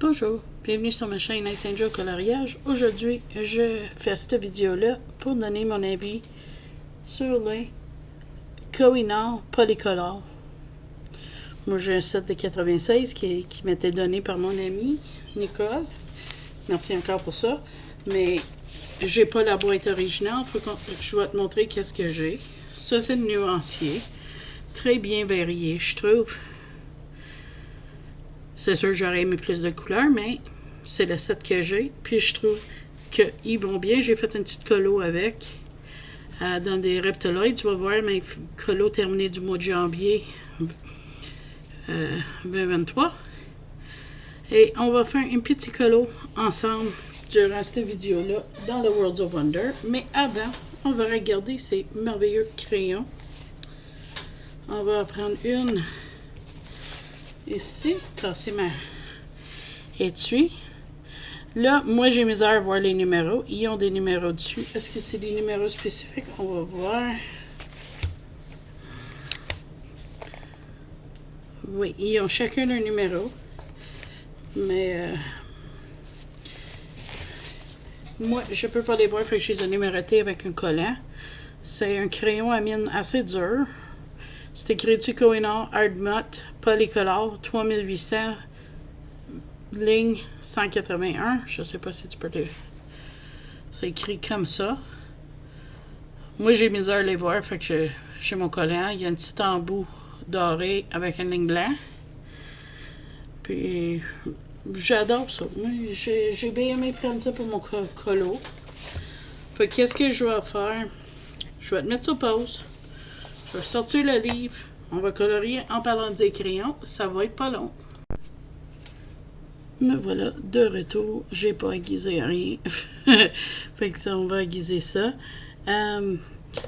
Bonjour, bienvenue sur ma chaîn Ice Angel Coloriage. Aujourd'hui, je fais cette vidéo-là pour donner mon avis sur les Koh-i-Noor Polycolor. Moi, j'ai un set de 96 qui m'était donné par mon ami Nicole. Merci encore pour ça. Mais j'ai pas la boîte originale. Je vais te montrer qu'est-ce que j'ai. Ça, c'est le nuancier. Très bien varié, je trouve. C'est sûr que j'aurais aimé plus de couleurs, mais c'est le set que j'ai. Puis je trouve qu'ils vont bien. J'ai fait une petite colo avec. Dans des reptiloides, tu vas voir mes colos terminés du mois de janvier 2023. Et on va faire un petit colo ensemble durant cette vidéo-là dans le Worlds of Wonder. Mais avant, on va regarder ces merveilleux crayons. On va prendre une ici, casser ma étui. Là, moi, j'ai misère à voir les numéros. Ils ont des numéros dessus. Est-ce que c'est des numéros spécifiques? On va voir. Oui, ils ont chacun leur numéro. Mais moi, je peux pas les voir, fait que je les ai numérotés avec un collant. C'est un crayon à mine assez dur. C'est écrit du Koh-i-Noor Hard Matte Polycolor 3800 ligne 181. Je sais pas si tu peux le... C'est écrit comme ça. Moi, j'ai misère à les voir, fait que j'ai mon collant. Il y a un petit embout doré avec une ligne blanche. Puis, j'adore ça. J'ai bien aimé prendre ça pour mon colo. Fait qu'est-ce que je vais faire? Je vais te mettre sur pause. Je vais sortir le livre. On va colorier en parlant des crayons. Ça va être pas long. Me voilà de retour. J'ai pas aiguisé rien. Fait que ça, on va aiguiser ça.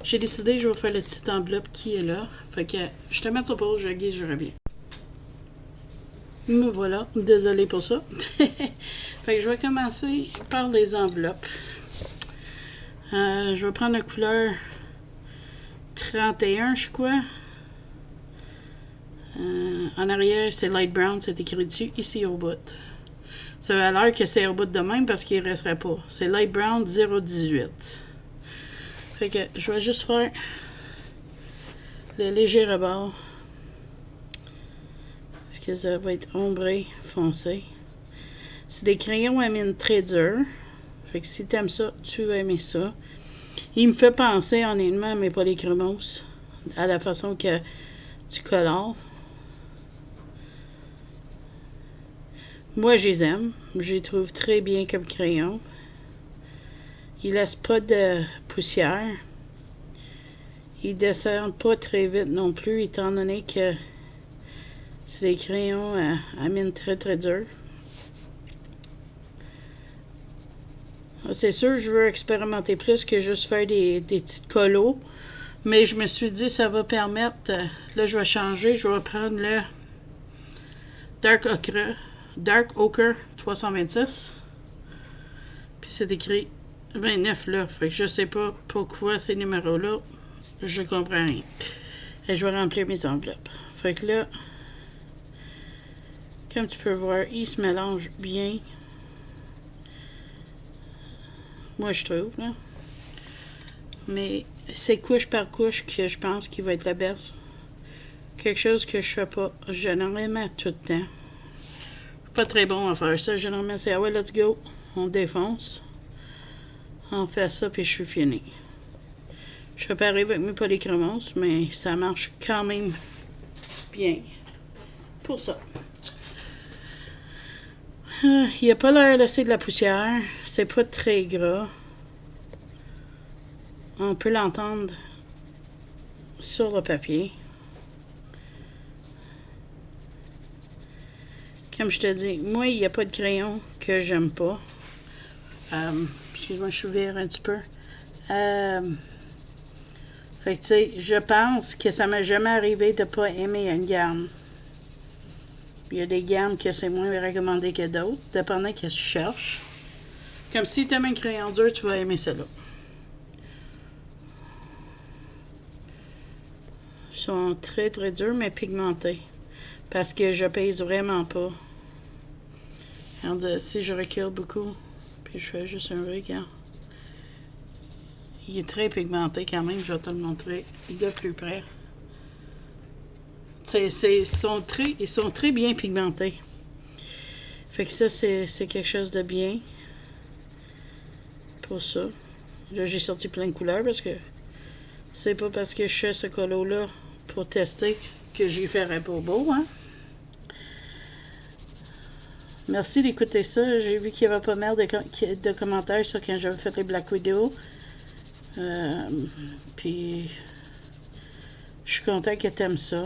J'ai décidé que je vais faire la petite enveloppe qui est là. Fait que je te mets sur pause, je aiguise, je reviens. Me voilà. Désolée pour ça. Fait que je vais commencer par les enveloppes. Je vais prendre la couleur 31, je crois. En arrière, c'est light brown, c'est écrit dessus, ici au bout. Ça a l'air que c'est au bout de même parce qu'il ne resterait pas. C'est light brown 018. Fait que je vais juste faire le léger rebord. Parce que ça va être ombré, foncé. C'est des crayons à mine très durs. Fait que si tu aimes ça, tu vas aimer ça. Il me fait penser honnêtement à mes polychromos, à la façon que tu colores. Moi, je les aime. Je les trouve très bien comme crayon. Ils laissent pas de poussière. Ils descendent pas très vite non plus, étant donné que c'est des crayons à mine très très dure. C'est sûr, je veux expérimenter plus que juste faire des petites colos. Mais je me suis dit, ça va permettre... là, je vais changer. Je vais prendre le Dark Ochre 326. Puis c'est écrit 29 là. Fait que je sais pas pourquoi ces numéros-là. Je comprends rien. Et je vais remplir mes enveloppes. Fait que là, comme tu peux voir, ils se mélangent bien. Moi, je trouve, là. Mais c'est couche par couche que je pense qu'il va être la best. Quelque chose que je fais pas généralement tout le temps. Je suis pas très bon à faire ça. Généralement, c'est ah ouais, let's go. On défonce. On fait ça, puis je suis fini. Je fais pareil avec mes polychromos, mais ça marche quand même bien. Pour ça. Il n'y a pas l'air de laisser de la poussière. C'est pas très gras. On peut l'entendre sur le papier. Comme je te dis, moi, il n'y a pas de crayon que j'aime pas. Excuse-moi, je suis ouvert un petit peu. Fait que, tu sais, je pense que ça m'est jamais arrivé de ne pas aimer une gamme. Il y a des gammes que c'est moins recommandé que d'autres, dépendant que tu cherches. Comme si tu aimes un crayon dur, tu vas aimer celle-là. Ils sont très très durs, mais pigmentés. Parce que je pèse vraiment pas. Regarde, si je recule beaucoup, puis je fais juste un regarde. Il est très pigmenté quand même, je vais te le montrer de plus près. Ils sont très bien pigmentés. Fait que ça, c'est quelque chose de bien pour ça. Là, j'ai sorti plein de couleurs parce que c'est pas parce que je fais ce colo-là pour tester que j'y ferai pas beau, hein. Merci d'écouter ça. J'ai vu qu'il y avait pas mal de commentaires sur quand j'avais fait les Black Widow. Puis, je suis content que tu aimes ça.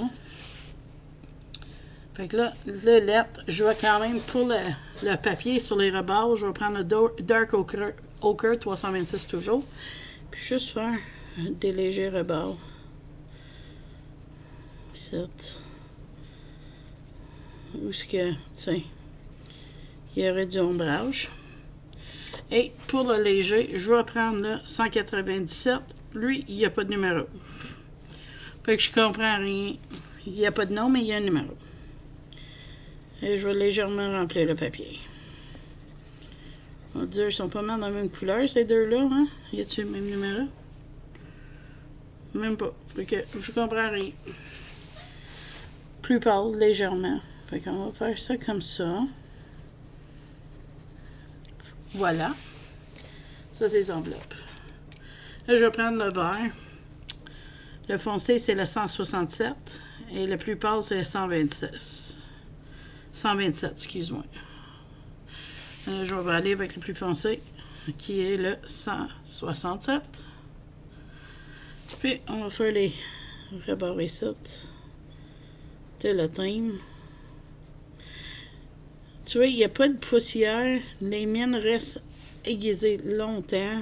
Fait que là, le lettre, je vais quand même, pour le papier sur les rebords, je vais prendre le Dark Ochre 326 toujours. Puis juste faire des légers rebords. 7. Où est-ce que, tiens, il y aurait du ombrage. Et pour le léger, je vais prendre le 197. Lui, il n'y a pas de numéro. Fait que je comprends rien. Il n'y a pas de nom, mais il y a un numéro. Et je vais légèrement remplir le papier. On va dire, ils sont pas mal dans la même couleur, ces deux-là, hein? Y a-t-il le même numéro? Même pas. Fait que je comprends rien. Plus pâle, légèrement. Fait qu'on va faire ça comme ça. Voilà. Ça, c'est les enveloppes. Là, je vais prendre le vert. Le foncé, c'est le 167. Et le plus pâle, c'est le 126. 127, excuse-moi. Là, je vais aller avec le plus foncé, qui est le 167. Puis, on va faire les rebords ici de le thème. Tu vois, il n'y a pas de poussière. Les mines restent aiguisées longtemps.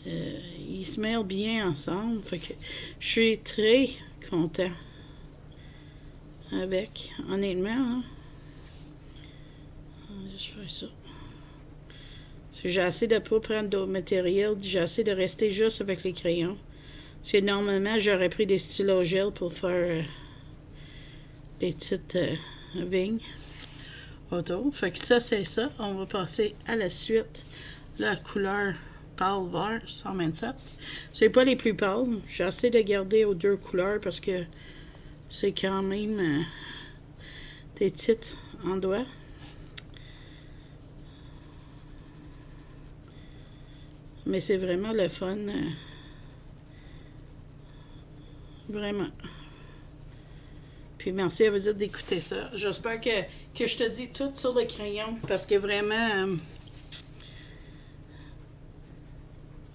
Ils se mêlent bien ensemble. Fait que je suis très content avec, honnêtement. Hein? On va juste faire ça. J'ai assez de ne pas prendre d'autres matériels. J'ai assez de rester juste avec les crayons. Parce que normalement, j'aurais pris des stylos gel pour faire les petites vignes autour. Fait que ça, c'est ça. On va passer à la suite. La couleur pâle vert 127. C'est pas les plus pâles. J'ai assez de garder aux deux couleurs parce que c'est quand même des titres en doigts. Mais c'est vraiment le fun. Vraiment. Puis merci à vous dire d'écouter ça. J'espère que je te dis tout sur le crayon parce que vraiment,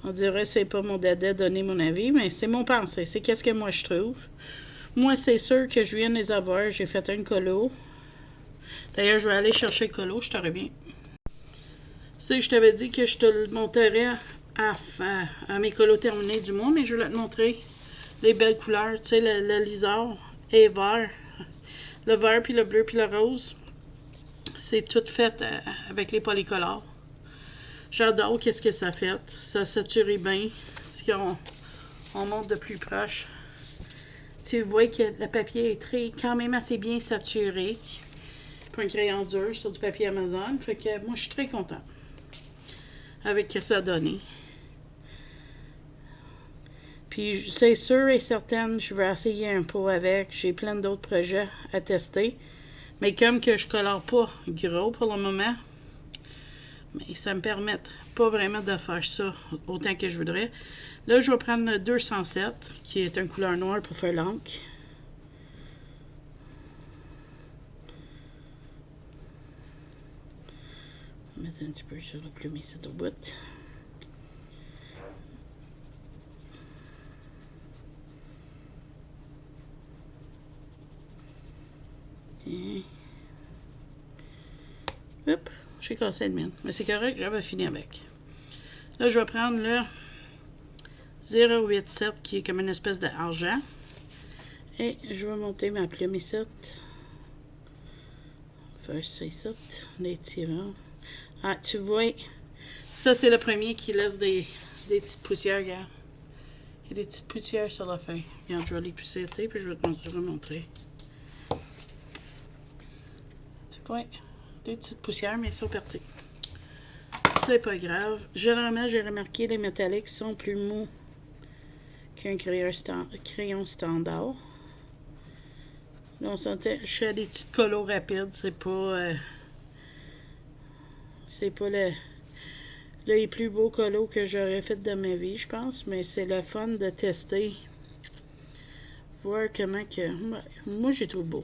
on dirait que c'est pas mon dada donner mon avis, mais c'est mon pensée. C'est qu'est-ce que moi je trouve. Moi, c'est sûr que je viens de les avoir. J'ai fait un colo. D'ailleurs, je vais aller chercher le colo. Je te reviens. Tu sais, je t'avais dit que je te le montrerais à mes colos terminés du mois, mais je vais te montrer les belles couleurs. Tu sais, le lisard est vert. Le vert, puis le bleu, puis le rose. C'est tout fait avec les polycolores. J'adore qu'est-ce que ça fait. Ça sature bien. Si on monte de plus proche, tu vois que le papier est quand même assez bien saturé. Pour un crayon dur sur du papier Amazon. Fait que moi, je suis très contente avec ce que ça a donné. Puis, c'est sûr et certain, je vais essayer un pot avec. J'ai plein d'autres projets à tester. Mais comme que je colore pas gros pour le moment, mais ça me permet pas vraiment de faire ça autant que je voudrais. Là, je vais prendre le 207, qui est une couleur noire pour faire l'encre. Mettre un petit peu sur la plume ici au bout. Tiens. Hop, j'ai cassé le mien. Mais c'est correct, j'avais fini avec. Là, je vais prendre le 087 qui est comme une espèce d'argent. Et je vais monter ma plume ici. Faire ça ici. Les tirants. Ah, tu vois, ça c'est le premier qui laisse des petites poussières, regarde. Il y a des petites poussières sur la feuille. Regarde, je vais les pousseter, puis je vais te remontrer. Tu Ouais, des petites poussières, mais ils sont partis. C'est pas grave. Généralement, j'ai remarqué les métalliques sont plus mous qu'un crayon standard. Là, on sentait, je fais des petites colos rapides, c'est pas les plus beaux colos que j'aurais fait de ma vie, je pense, mais c'est le fun de tester, voir comment que, moi j'ai trouvé beau,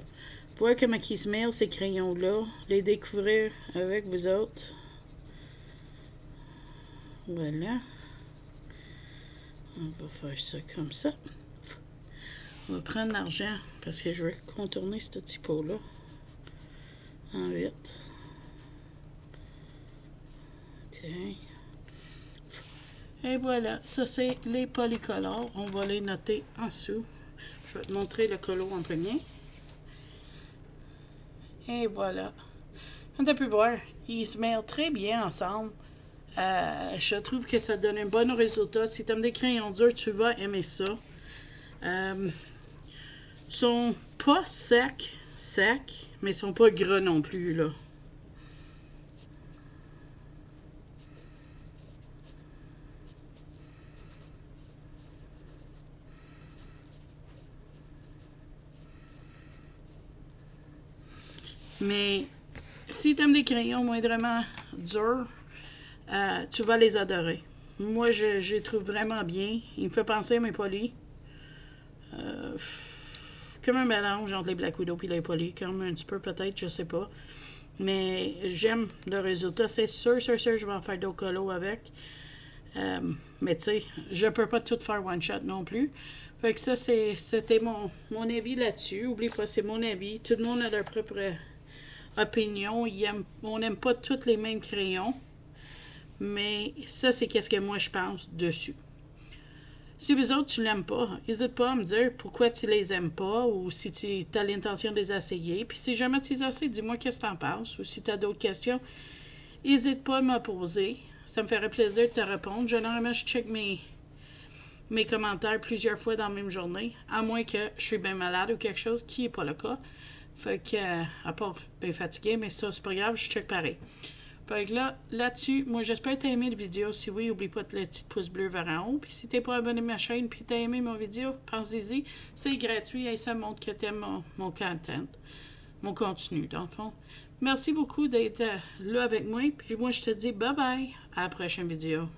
voir comment ils se mêlent ces crayons-là, les découvrir avec vous autres. Voilà. On va faire ça comme ça. On va prendre l'argent parce que je vais contourner ce petit pot-là en 8. Tiens. Et voilà, ça c'est les polycolores. On va les noter en dessous. Je vais te montrer le colo en premier. Et voilà. On a pu voir, ils se mêlent très bien ensemble. Je trouve que ça donne un bon résultat. Si tu aimes des crayons durs, tu vas aimer ça. Ils sont pas secs, mais ils sont pas gras non plus, là. Mais si tu aimes des crayons moindrement durs, tu vas les adorer. Moi, je les trouve vraiment bien. Il me fait penser à mes polis. Comme un mélange entre les Black Widow et les polis. Comme un petit peu peut-être, je sais pas. Mais j'aime le résultat. C'est sûr, je vais en faire d'autres colos avec. Mais tu sais, je peux pas tout faire one shot non plus. Fait que ça, c'était mon avis là-dessus. Oublie pas, c'est mon avis. Tout le monde a leur propre opinion. On n'aime pas tous les mêmes crayons. Mais ça, c'est qu'est-ce que moi je pense dessus. Si vous autres, tu l'aimes pas, n'hésite pas à me dire pourquoi tu les aimes pas ou si tu as l'intention de les essayer. Puis si jamais tu les essaies, dis-moi qu'est-ce que tu en penses. Ou si tu as d'autres questions, n'hésite pas à me poser. Ça me ferait plaisir de te répondre. Généralement, je check mes commentaires plusieurs fois dans la même journée, à moins que je suis bien malade ou quelque chose, qui n'est pas le cas. Fait que, à part bien fatigué, mais ça, c'est pas grave, je check pareil. Fait que là-dessus, moi, j'espère que tu as aimé la vidéo. Si oui, n'oublie pas de le petit pouce bleu vers en haut. Puis si tu n'es pas abonné à ma chaîne puis tu as aimé mon vidéo, pense-y. C'est gratuit et ça montre que tu aimes mon content, mon contenu, dans le fond. Merci beaucoup d'être là avec moi. Puis moi, je te dis bye-bye à la prochaine vidéo.